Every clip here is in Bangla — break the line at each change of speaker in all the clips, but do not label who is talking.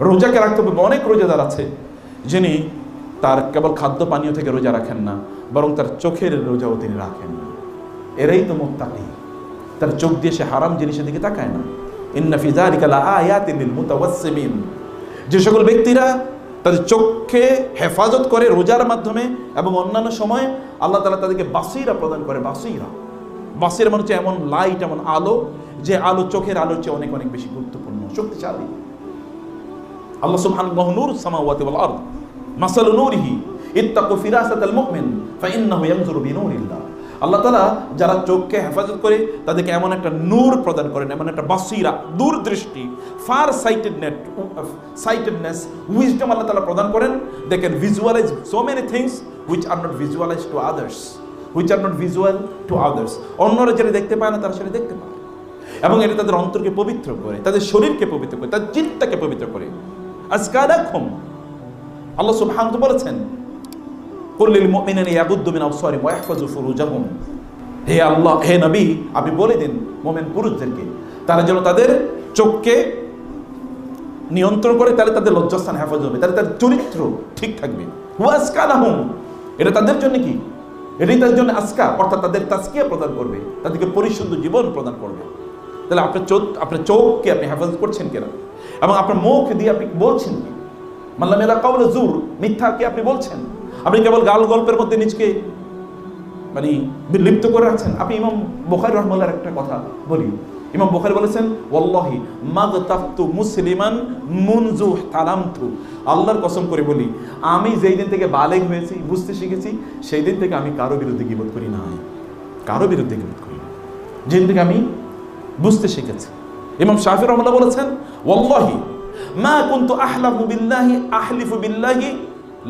রোজাকে রাখতে হবে। অনেক রোজাদার আছে যিনি তার কেবল খাদ্য পানীয় থেকে রোজা রাখেন না, বরং তার চোখের রোজাও তিনি রাখেন না। এরাই তো মুত্তাকি। তার চোখ দিয়ে সে হারাম জিনিসের দিকে তাকায় না। ইন্না ফি যালিকা লাআয়াতিন লিল মুতাওয়াসসিমিন। যে সকল ব্যক্তিরা তাদের চোখকে হেফাজত করে রোজার মাধ্যমে এবং অন্যান্য সময়, আল্লাহ তাআলা তাদেরকে বাসিরা প্রদান করে। বাসিরা মানে হচ্ছে এমন লাইট, এমন আলো, যে আলো চোখের আলোর চেয়ে অনেক অনেক বেশি গুরুত্বপূর্ণ, শক্তিশালী। আল্লাহ সুবহানাহু নূরুস সামাওয়াতি ওয়াল আরদ মাসালু নূরিহি ইত্তাকু ফিরাসাতাল মুমিন ফাইন্নাহু ইয়ানজুরু বিনূরিল্লাহ। আল্লাহ তাআলা যারা চোখকে হেফাজত করে তাদেরকে এমন একটা নূর প্রদান করেন, এমন একটা বাসিরা, দূরদৃষ্টি, ফার সাইটেডনেস, উইজডম আল্লাহ তাআলা প্রদান করেন। They can visualize so many things which are not visualize to others, অন্যরা যেটা দেখতে পায় না তারা সেটা দেখতে পায়। এবং এটা তাদের অন্তরকে পবিত্র করে, তাদের শরীরকে পবিত্র করে, তাদের চিন্তাকে পবিত্র করে। আজকালাকুম, আল্লাহ সুবহানাহু ওয়া তাআলা বলেছেন, কুল লিল মুমিনিনা ইয়াগুদ্দু মিন আবসারিহিম ওয়া ইয়াহফাযু ফুরুজাহুম। হে আল্লাহ, হে নবী, আপনি বলে দিন মুমিন পুরুষদেরকে তারা যেন তাদের চোখকে নিয়ন্ত্রণ করে, তাহলে তাদের লজ্জাস্থান হেফাজত হবে, তাহলে তাদের চরিত্র ঠিক থাকবে। ওয়া আজকালাহুম, এটা তাদের জন্য কি? এটাই তাদের জন্য আজকা, অর্থাৎ তাদের তাজকিয়া প্রদান করবে, তাদেরকে পরিশুদ্ধ জীবন প্রদান করবে। তাহলে আপনার চোখকে আপনি হেফাজত করছেন কিনা, এবং আপনার মুখ দিয়ে আপনি বলছেন কি? মাল্লাম ইয়ালা কাওলা জুর, মিথ্যা কি আপনি বলছেন? আপনি কেবল গাল গল্পের মধ্যে নিজকে মানে লিপ্ত করে রাখছেন। আপনি ইমাম বুখারী রাহিমাহুল্লাহর একটা কথা বলি। ইমাম বুখারী বলেছেন, ওয়াল্লাহি মাগতাফতু মুসলিমান মুনজু তালামতু। আল্লাহর কসম করে বলি, আমি যেই দিন থেকে বালেগ হয়েছি, বুঝতে শিখেছি, সেই দিন থেকে আমি কারো বিরুদ্ধে গীবত করি না, কারো বিরুদ্ধে গীবত করি না, যেদিন থেকে আমি বুঝতে শিখেছি। ইমাম শাফিঈ রাহিমাহুল্লাহ বলেছেন, ওয়াল্লাহি মা কুনতু আহলাফু বিল্লাহি আহলিফু বিল্লাহি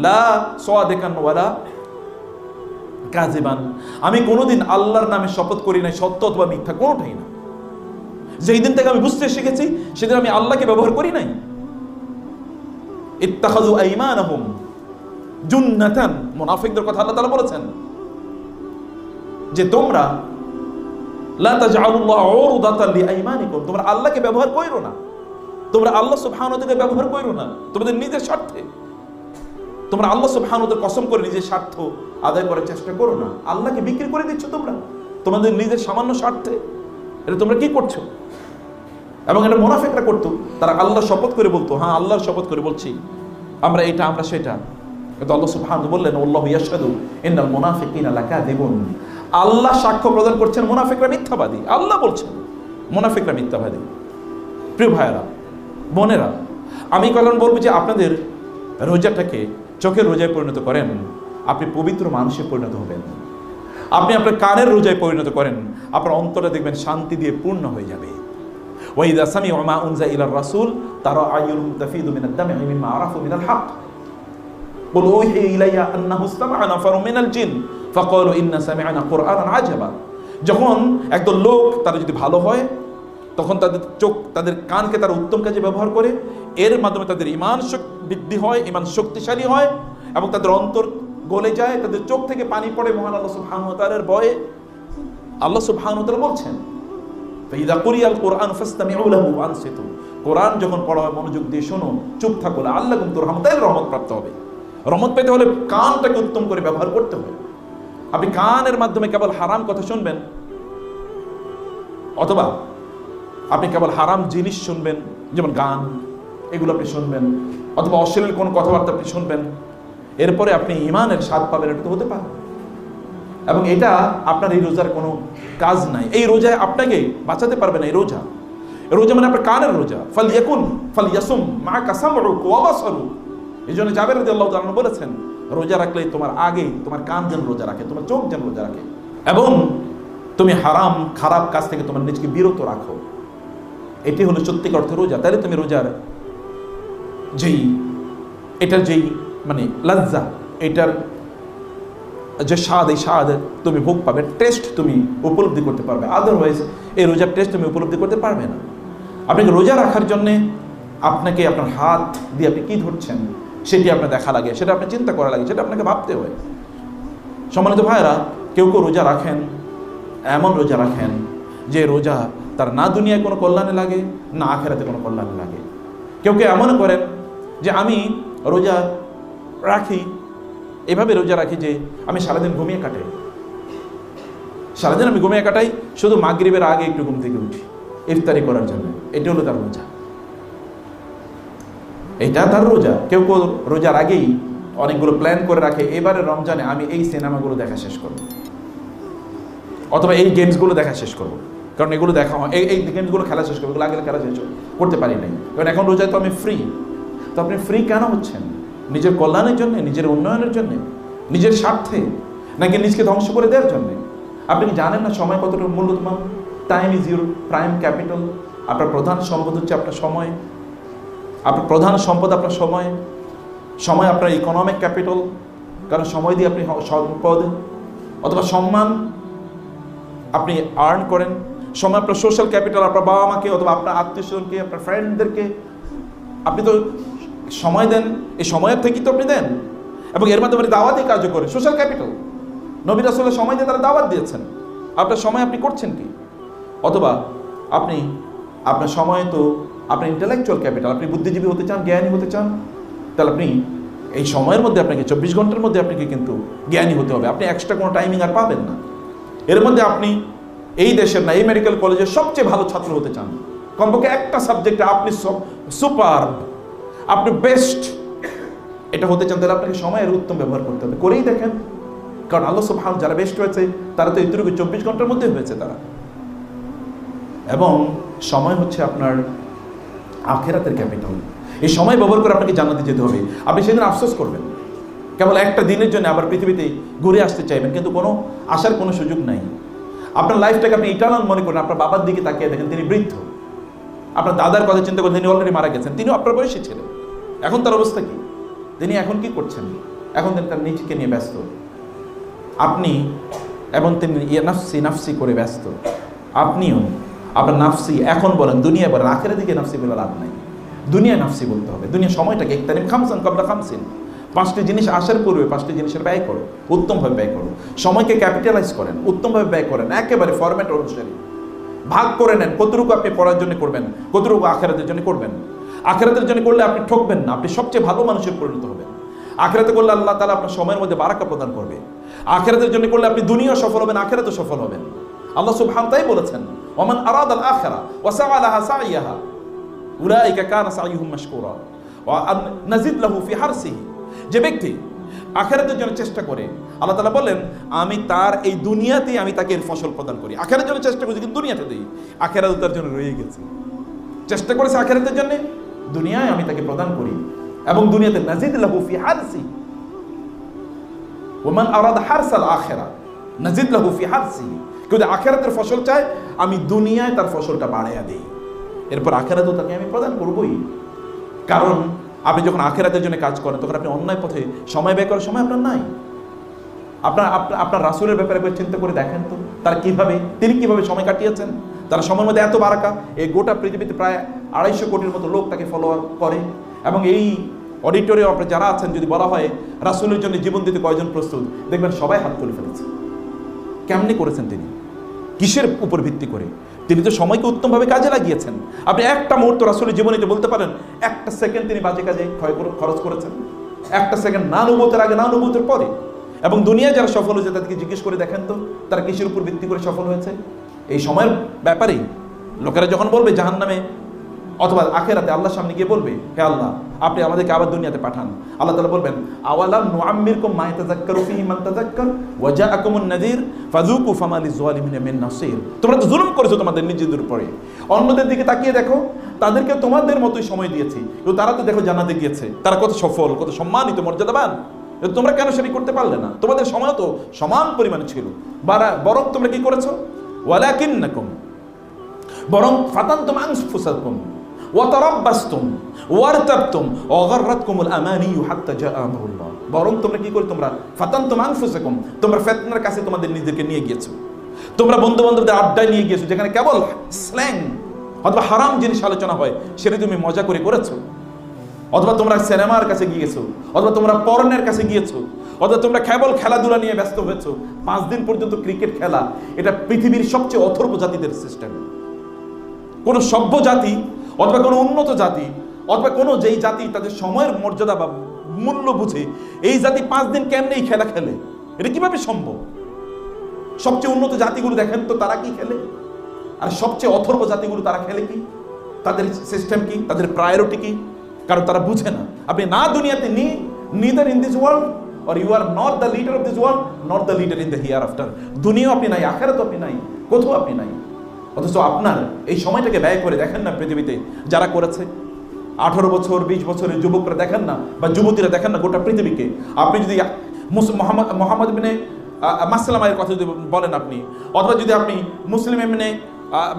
লা সাদিকান ওয়ালা কাযিবান। আমি কোনোদিন আল্লাহর নামে শপথ করি নাই, সত্য অথবা মিথ্যা কোনোটাই না। যেই দিন থেকে আমি বুঝতে শিখেছি, সেদিন আমি আল্লাহকে ব্যবহার করি নাই। ইত্তাখাযু আইমানাহুম জুন্নাতান, মুনাফিকদের কথা আল্লাহ তাআলা বলেছেন যে তোমরা লা তাজআলুল্লাহ উরদাতান লিআইমানিকুম, তোমরা আল্লাহকে ব্যবহার কইরো না, তোমরা আল্লাহ সুবহানাহু ওয়া তাআলাকে ব্যবহার কইরো না তোমাদের নিজের স্বার্থে। তোমরা আল্লাহ সুবহানাহু ওয়া তাআলার কসম করে নিজের স্বার্থ আদায় করার চেষ্টা করো না। আল্লাহকে বিক্রি করে দিচ্ছ তোমরা তোমাদের নিজের সামান্য স্বার্থে। এটা তোমরা কি করছো? এবং এটা মুনাফিকরা করতো। তারা আল্লাহর শপথ করে বলতো, হ্যাঁ আল্লাহর শপথ করে বলছি আমরা এটা, আমরা সেটা। কিন্তু আল্লাহ সুবহানাহু ওয়া তাআলা বললেন, আল্লাহু ইয়াশহাদু ইন্নাল মুনাফিকিনা লাকাযিবুন। আল্লাহ সাক্ষ্য প্রদান করছেন মুনাফিকরা মিথ্যাবাদী। আল্লাহ বলছেন মুনাফিকরা মিথ্যাবাদী। প্রিয় ভাইয়েরা, বোনেরা, আমি কারণ বলবো যে আপনাদের রোজাটাকে চোখের রোজায় পরিণত করেন, আপনি পবিত্র মানুষে পরিণত হবেন। আপনি আপনার কানের রোজায় পরিণত করেন, আপনার অন্তরে দেখবেন শান্তি দিয়ে পূর্ণ হয়ে যাবে। ওয়াইদা সামিউ মা উনজা ইলার রাসূল তারা আইয়ুহুম তাফিদু মিনাদ দাম'i মিম্মা আরাফু মিনাল হক। কুল উহিয়া ইলাইয়া আন্নাহু ইসতামা'a নাফারুম মিনাল জিন ফাকালু ইন্না সামি'না কুরআনান আজাবা। যখন একদল লোক তারা যদি ভালো হয়, তখন তাদের চোখ, তাদের কানকে তারা উত্তম কাজে ব্যবহার করে, এর মাধ্যমে তাদের ঈমান বৃদ্ধি হয়, ঈমান শক্তিশালী হয়, এবং তাদের অন্তর গলে যায়, তাদের চোখ থেকে পানি পড়ে মহান আল্লাহ সুবহানাহু ওয়া তাআলার ভয়ে। আল্লাহ সুবহানাহু ওয়া তাআলা বলছেন, ফাইযা কুরিয়াল কুরআন ফাসতামিউ লাহু ওয়া আনসিতু। কোরআন যখন পড়া হয় মনোযোগ দিয়ে শোনো, চুপ থাকো, লাআল্লাকুম তুরহামুন, তাহলে রহমত প্রাপ্ত হবে। রহমত পেতে হলে কানটাকে উত্তম করে ব্যবহার করতে হবে। আপনি কানের মাধ্যমে কেবল হারাম কথা শুনবেন, অথবা আপনি কেবল হারাম জিনিস শুনবেন, যেমন গান, এগুলো আপনি শুনবেন, অথবা অশ্লীল কোনো কথাবার্তা আপনি শুনবেন, এরপরে আপনি ঈমানের স্বাদ পাবেন, এটা তো হতে পারে। এবং এটা আপনার এই রোজার কোনো কাজ নাই। এই রোজায় আপনাকে বাঁচাতে পারবে না। এই রোজা মানে আপনার কানের রোজা। ফালইয়াসুম মা কাসামউক ওয়া বাসারু। এই জন্য জাবের রাদিয়াল্লাহু তাআলা বলেছেন, রোজা রাখলে তোমার আগে তোমার কান যেন রোজা রাখে, তোমার চোখ যেন রোজা রাখে, এবং তুমি হারাম খারাপ কাজ থেকে তোমার নিজকে বিরত রাখো। এটি হলো সত্যিকার অর্থে রোজা। তাহলে তুমি রোজার এটার যেই মানে লজ্জা, এটার যে স্বাদ, এই স্বাদ তুমি ভোগ পাবে, টেস্ট তুমি উপলব্ধি করতে পারবে। আদারওয়াইজ এই রোজার টেস্ট তুমি উপলব্ধি করতে পারবে না। আপনাকে রোজা রাখার জন্যে আপনাকে আপনার হাত দিয়ে আপনি কী ধরছেন সেটি আপনার দেখা লাগে, সেটা আপনার চিন্তা করা লাগে, সেটা আপনাকে ভাবতে হয়। সম্মানিত ভাইয়েরা, কেউ কেউ রোজা রাখেন, এমন রোজা রাখেন যে রোজা তার না দুনিয়ায় কোনো কল্যাণে লাগে, না আখেরাতে কোনো কল্যাণে লাগে। কেউ কেউ এমন করেন যে আমি রোজা রাখি, এভাবে রোজা রাখি যে আমি সারাদিন ঘুমিয়ে কাটাই, সারাদিন আমি ঘুমিয়ে কাটাই, শুধু মাগরিবের আগে একটু ঘুম থেকে উঠি ইফতারি করার জন্য। এটা হলো তার রোজা, এটা তার রোজা। কেউ কেউ রোজার আগেই অনেকগুলো প্ল্যান করে রাখে, এবারে রমজানে আমি এই সিনেমাগুলো দেখা শেষ করবো, অথবা এই গেমসগুলো দেখা শেষ করবো, কারণ এগুলো দেখা হয়, এই গেমসগুলো খেলা শেষ করবো, এগুলো আগে খেলা শেষ করতে পারি নাই, কারণ এখন রোজায় তো আমি ফ্রি। তো আপনি ফ্রি কেন হচ্ছেন? নিজের কল্যাণের জন্য, নিজের উন্নয়নের জন্য, নিজের স্বার্থে, নাকি নিজকে ধ্বংস করে দেওয়ার জন্য? আপনি কি জানেন না সময় কতটা মূল্যবান? Time is your prime capital. আপনার প্রধান সম্পদ হচ্ছে আপনার সময়, আপনার প্রধান সম্পদ আপনার সময়। সময় আপনার ইকোনমিক ক্যাপিটাল, কারণ সময় দিয়ে আপনি সম্পদ অথবা সম্মান আপনি আর্ন করেন। সময় আপনার সোশ্যাল ক্যাপিটাল, আপনার বাবা মাকে অথবা আপনার আত্মীয় স্বজনকে, আপনার ফ্রেন্ডদেরকে আপনি তো সময় দেন, এই সময়ের থেকেই তো আপনি দেন, এবং এর মাধ্যমে দাওয়াতই কার্য করে সোশ্যাল ক্যাপিটাল। নবী রাসূলের সময় দিয়ে তারা দাওয়াত দিয়েছেন, আপনার সময় আপনি করছেন কি? অথবা আপনি আপনার সময় তো আপনার ইন্টেলেকচুয়াল ক্যাপিটাল, আপনি বুদ্ধিজীবী হতে চান, জ্ঞানী হতে চান, তাহলে আপনি এই সময়ের মধ্যে আপনাকে 24 ঘন্টার মধ্যে আপনাকে কিন্তু জ্ঞানী হতে হবে। আপনি এক্সট্রা কোনো টাইমিং আর পাবেন না। এর মধ্যে আপনি এই দেশের না, এই মেডিকেল কলেজের সবচেয়ে ভালো ছাত্র হতে চান, কমপক্ষে একটা সাবজেক্টে আপনি সুপার, আপনি বেস্ট এটা হতে চান, তাহলে আপনাকে সময়ের উত্তম ব্যবহার করতে হবে। করেই দেখেন, কারণ আল্লাহ সুবহানাহু যারা বেস্ট হয়েছে তারা তো এইটুকু 24 ঘন্টার মধ্যে হয়েছে তারা। এবং সময় হচ্ছে আপনার আখিরাতের ক্যাপিটাল। এই সময় ব্যবহার করে আপনাকে জান্নাতে যেতে হবে। আপনি সেদিন আফসোস করবেন, কেবল একটা দিনের জন্য আবার পৃথিবীতে ঘুরে আসতে চাইবেন, কিন্তু কোনো আসার কোনো সুযোগ নাই। আপনার লাইফটাকে আপনি ইটারনাল মনে করেন। আপনার বাবার দিকে তাকিয়ে দেখেন, তিনি বৃদ্ধ। আপনার দাদার কথা চিন্তা করেন, তিনি অলরেডি মারা গেছেন, তিনিও আপনার বয়সী ছিলেন। এখন তার অবস্থা কি? তিনি এখন কি করছেন? এখন তিনি তার নিজেকে নিয়ে ব্যস্ত। আপনি এবং তিনি নাফসি নাফসি করে ব্যস্ত। আপনিও আপনার নাফসি এখন বলেন, দুনিয়া বলেন, আখেরাতের দিকে নাফসি বলে লাভ নাই। দুনিয়া নাফসি বলতে হবে। দুনিয়া সময়টাকে ইকতানিম খামসান ক্বাবলা খামসিন, 5টি জিনিস আসার পূর্বে 5টি জিনিসের ব্যয় করো, উত্তমভাবে ব্যয় করো। সময়কে ক্যাপিটালাইজ করেন, উত্তমভাবে ব্যয় করেন, একেবারে ফরম্যাট অনুসারে ভাগ করে নেন। কতটুকু আপনি পড়ার জন্য করবেন, কতটুকু আখিরাতের জন্য করবেন। আখিরাতের জন্য করলে আপনি ঠকবেন না, আপনি সবচেয়ে ভালো মানুষের পরিণত হবেন। আখিরাতে করলে আল্লাহ তাআলা আপনার সময়ের মধ্যে বারাকা প্রদান করবে। আখিরাতের জন্য করলে আপনি দুনিয়া সফল হবেন, আখিরাতে সফল হবেন। আল্লাহ সুবহানাহু তাই বলেছেন, ওয়ামান আরাদাল আখিরা ওয়া সাআ লাহা সাইয়াহা উলাইকা কানা সাইয়ুহুম মাশকুরা ওয়া নাজিদ লাহু ফি হারসিহি। যে ব্যক্তি আখিরাতের জন্য চেষ্টা করে, আল্লাহ তাআলা বলেন আমি তার এই দুনিয়াতেই আমি তাকে এর ফসল প্রদান করি। আখিরাতের জন্য চেষ্টা করেছি কিন্তু দুনিয়াতে দেই, আখিরাত তার জন্য রয়ে গেছে। চেষ্টা করেছে আখিরাতের জন্য, দুনিয়ায় আমি তাকে প্রদান করি, এবং দুনিয়াতে নাজিদ লাহু ফি হারসি। ওমান আরাদা হারসাল আখিরা নাজিদ লাহু ফি হারসি। কেউ আখিরাতের ফসল চায়, আমি দুনিয়ায় তার ফসলটা বাড়াইয়া দিই, এরপর আখিরাতেও তাকে আমি প্রদান করবই। কারণ আপনি যখন আখিরাতের জন্য কাজ করেন, তখন আপনি অন্যায় পথে সময় ব্যয় করার সময় আপনার নাই। আপনার রাসূলের ব্যাপারে চিন্তা করে দেখেন তো, তিনি কিভাবে সময় কাটিয়েছেন। তারা সময়ের মধ্যে এত বারাকা, এই গোটা পৃথিবীতে প্রায় 250 কোটির মতো লোক তাকে ফলোয়ার করে। এবং এই অডিটোরিয়াম আপনার যারা আছেন, যদি বলা হয় রাসূলের জন্য জীবন দিতে কয়জন প্রস্তুত, দেখবেন সবাই হাত তুলে ফেলেছে। কেমনি করেছেন তিনি? কিসের উপর ভিত্তি করে? তিনি তো সময়কে উত্তমভাবে কাজে লাগিয়েছেন। আপনি একটা মুহূর্ত রাসূলের জীবনে বলতে পারেন একটা সেকেন্ড তিনি বাজে কাজে খরচ করেছেন? একটা সেকেন্ড, না নবুয়তের আগে না নবুয়তের পরে। এবং দুনিয়া যারা সফল হয়েছে তাদেরকে জিজ্ঞেস করে দেখেন তো, তারা কিসের উপর ভিত্তি করে সফল হয়েছে? এই সময়ের ব্যাপারেই লোকেরা যখন বলবে জাহান্নামে অথবা আখিরাতে, আল্লাহর সামনে গিয়ে বলবে, হে আল্লাহ আপনি আমাদেরকে আবার দুনিয়াতে পাঠান। আল্লাহ তাআলা বলবেন, আওয়ালাম নুআম্মিরকুম মা ইয়াতাযাক্কারু ফীহি মান তাযাক্কার ওয়া জাআকুমুন নাযীর ফাযুকু ফামা লিয-যালিমিনা মিন নাসীর। তোমরা তো জুলুম করেছো তোমাদের নিজেদের উপরে। অন্যদের দিকে তাকিয়ে দেখো, তাদেরকে তোমাদের মতোই সময় দিয়েছি, কিন্তু তারা তো দেখো জান্নাতে গিয়েছে, তারা কত সফল, কত সম্মানিত, মর্যাদাবান। তোমরা কেন সেটি করতে পারলে না? তোমাদের সময় তো সমান পরিমাণে ছিল। বরং তোমরা কি করেছো? ওয়ালাকিন্নাকুম, বরং ফাতানতুম আনফুসাকুম ওয়া তারাব্বাসতুম ওয়ারতাবতুম ওয়া গাররাতকুমুল আমানিয়ু হাত্তা জাআ আমরুল্লাহ। বরং তোমরা কি করে? তোমরা ফাতানতুম আনফুসাকুম, তোমরা ফিতনার কাছে তোমাদের নিজেদেরকে নিয়ে গিয়েছো। তোমরা বন্ধু বান্ধবদের আড্ডায় নিয়ে গিয়েছো, যেখানে কেবল স্ল্যাং অথবা হারাম জিনিস আলোচনা হয়, সেটা তুমি মজা করে করেছো। অথবা তোমরা সিনেমার কাছে গিয়েছো, অথবা তোমরা পর্নের কাছে গিয়েছো, অথবা তোমরা কেবল খেলাধুলা নিয়ে ব্যস্ত হয়েছো। 5 দিন পর্যন্ত ক্রিকেট খেলা, এটা পৃথিবীর সবচেয়ে অথর্ব জাতিদের সিস্টেম। কোন সভ্য জাতি অথবা কোনো উন্নত জাতি অথবা কোনো যেই জাতি তাদের সময়ের মর্যাদা বা মূল্য বুঝে, এই জাতি 5 দিন কেমনে এই খেলা খেলে, এটা কিভাবে সম্ভব? সবচেয়ে উন্নত জাতিগুলো দেখেন তো তারা কি খেলে, আর সবচেয়ে অথর্ব জাতিগুলো তারা খেলে কি, তাদের সিস্টেম কি, তাদের প্রায়োরিটি কি? কারণ তারা বুঝে না। আপনি না দুনিয়াতে neither in this world or you are not the leader of this world nor the leader in the hereafter। দুনিয়াও আপনি নাই, আখিরাতও আপনি নাই, কোথাও আপনি নাই। অথচ আপনার এই সময়টাকে ব্যয় করে দেখেন না, পৃথিবীতে যারা করেছে 18 বছর 20 বছরের যুবকরা দেখেন না, বা যুবতীরা দেখেন না, গোটা পৃথিবীকে আপনি যদি মোহাম্মদ ইবনে মাসলামার কথা যদি বলেন আপনি, অথবা যদি আপনি মুসলিম ইবনে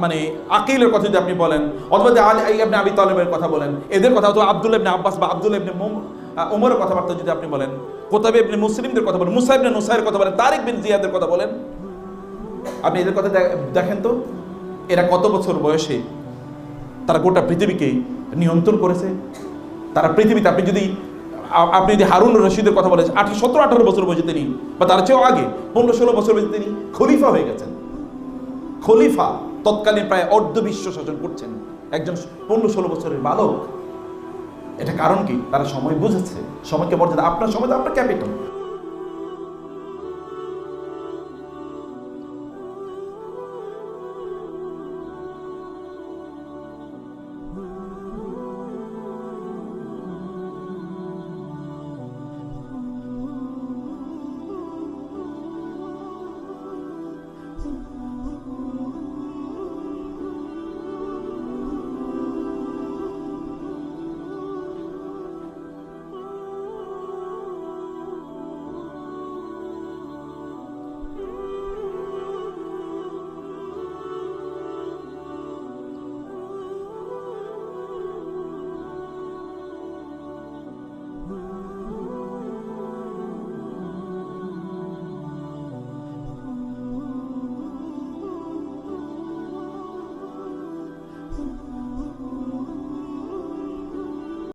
মানে আকিলের কথা যদি আপনি বলেন, অথবা আলী ইবনে আবি তালেবের কথা বলেন, এদের কথা, অথবা আব্দুল্লাহ ইবনে আব্বাস বা আব্দুল্লাহ ইবনে ওমরের কথাবার্তা যদি আপনি বলেন, কোতাবে ইবনে মুসলিমদের কথা বলেন, মুসা ইবনে নুসাইরের কথা বলেন, তারিক বিন জিয়াদের কথা বলেন, আপনি এদের কথা দেখেন তো, এরা কত বছর বয়সে তারা গোটা পৃথিবীকে নিয়ন্ত্রণ করেছে। তারা পৃথিবীতে আপনি যদি হারুন রশিদের কথা বলেন, 17-18 বছর বয়সে তিনি, বা তার চেয়েও আগে 15-16 বছর বয়সে তিনি খলিফা হয়ে গেছেন। খলিফা, তৎকালীন প্রায় অর্ধবিশ্ব শাসন করছেন একজন 15-16 বছরের বালক। এটা কারণ কি? তারা সময় বুঝেছে, সময়কে মর্যাদা। আপনার সময় তো আপনার ক্যাপিটাল।